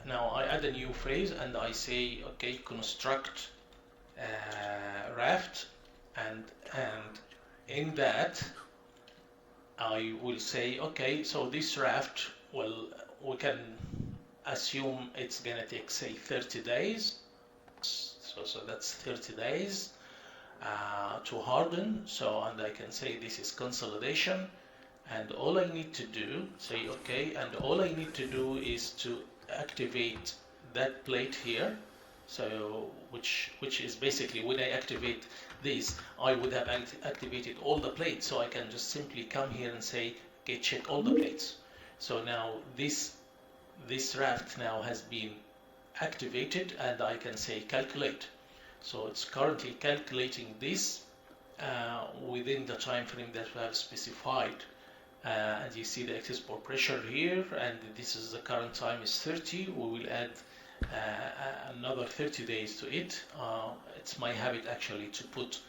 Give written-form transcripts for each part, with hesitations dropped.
now I add a new phrase and I say, okay, construct raft, and in that I will say, okay, so this raft, well, we can assume it's gonna take, say, 30 days. So that's 30 days to harden. So, and I can say this is consolidation, and all I need to do, say okay, and all I need to do is to activate that plate here. So, which is basically when I activate this, I would have activated all the plates. So I can just simply come here and say, okay, check all the plates. So now this raft now has been activated, and I can say calculate. So it's currently calculating this within the time frame that we have specified. And you see the excess pore pressure here, and this is the current time is 30. We will add another 30 days to it. It's my habit actually to put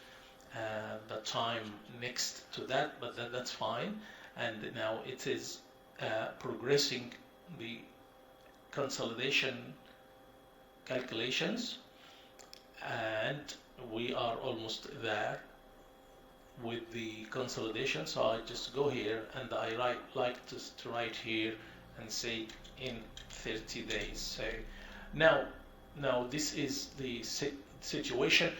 the time next to that, but that's fine. And now it is progressing the consolidation calculations, and we are almost there with the consolidation. So I just go here and I like to write here and say in 30 days. So now this is the situation.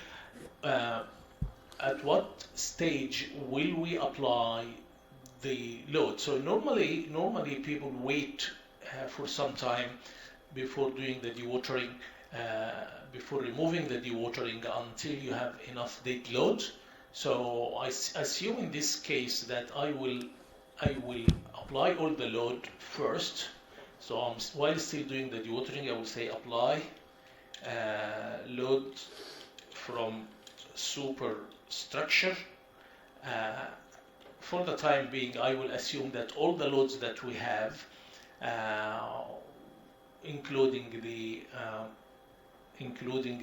At what stage will we apply the load? So normally people wait for some time before doing the dewatering, before removing the dewatering, until you have enough dead load. So I assume in this case that I will apply all the load first. So while still doing the dewatering, I will say apply load from superstructure. For the time being, I will assume that all the loads that we have, including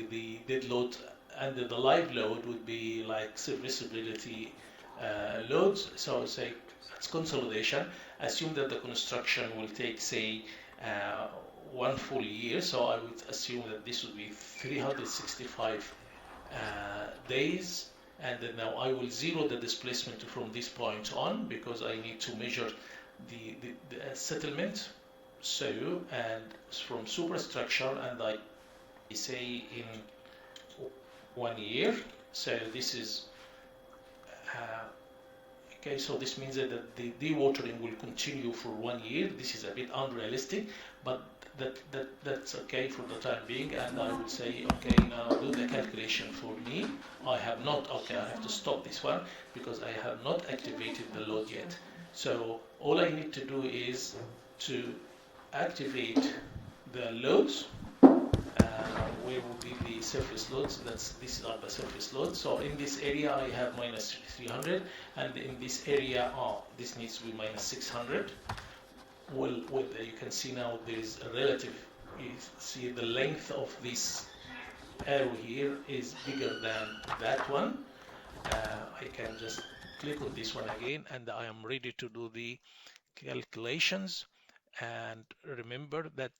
the dead load and the live load, would be like serviceability loads. So say it's consolidation. Assume that the construction will take, say, 1 full year. So I would assume that this would be 365 days. And then now I will zero the displacement from this point on, because I need to measure the settlement. So, and from superstructure, and I say in 1 year. So this is okay. So this means that the dewatering will continue for 1 year. This is a bit unrealistic, but that's okay for the time being. And I will say, okay, now do the calculation for me. I have not. Okay, I have to stop this one because I have not activated the load yet. So all I need to do is to activate the loads. Where will be the surface loads? These are the surface loads. So in this area I have minus 300, and in this area, this needs to be minus 600. Well, you can see now there is a relative. You see the length of this arrow here is bigger than that one. I can just click on this one again, and I am ready to do the calculations. And remember that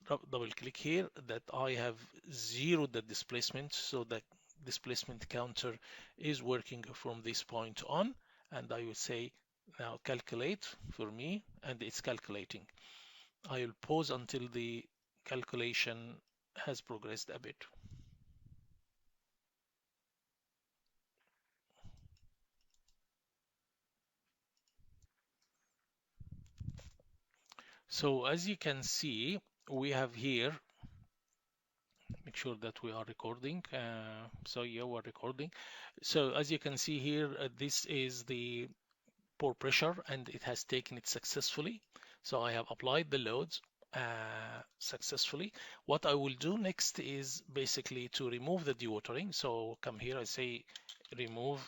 double click here that I have zeroed the displacement, so the displacement counter is working from this point on, and I will say now calculate for me, and it's calculating. I will pause until the calculation has progressed a bit. So as you can see, we have here, make sure that we are recording. So yeah, we're recording. So as you can see here, this is the pore pressure, and it has taken it successfully. So I have applied the loads successfully. What I will do next is basically to remove the dewatering. So come here, I say remove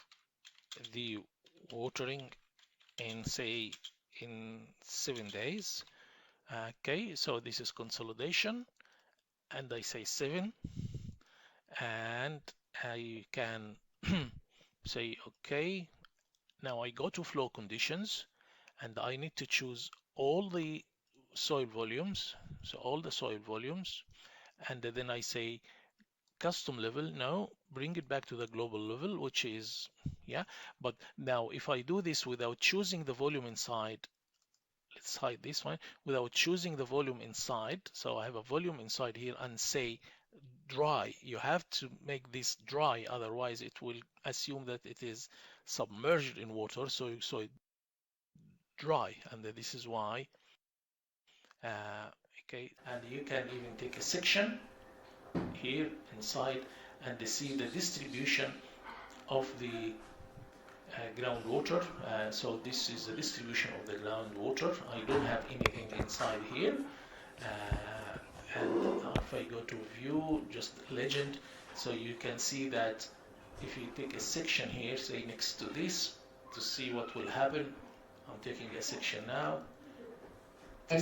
the watering in, say, in 7 days. Okay, so this is consolidation, and I say 7, and I can say okay. Now I go to flow conditions, and I need to choose all the soil volumes, so all the soil volumes, and then I say custom level. No, bring it back to the global level, which is, yeah. But now if I do this without choosing the volume inside, let's hide this one, without choosing the volume inside, so I have a volume inside here, and say dry, you have to make this dry, otherwise it will assume that it is submerged in water, so it dry, and this is why. Okay, and you can even take a section here inside and see the distribution of the groundwater. So this is the distribution of the groundwater. I don't have anything inside here. And if I go to view, just legend, so you can see that if you take a section here, say next to this, to see what will happen. I'm taking a section now. Come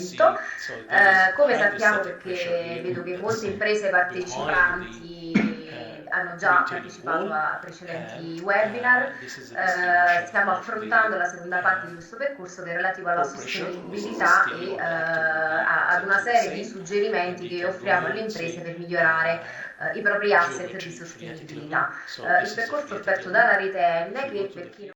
sappiamo, perché vedo che molte imprese partecipanti hanno già partecipato a precedenti webinar, stiamo affrontando la seconda parte di questo percorso che è relativo alla sostenibilità e ad una serie di suggerimenti che offriamo alle imprese per migliorare i propri asset di sostenibilità. Il percorso offerto dalla rete N, che per chi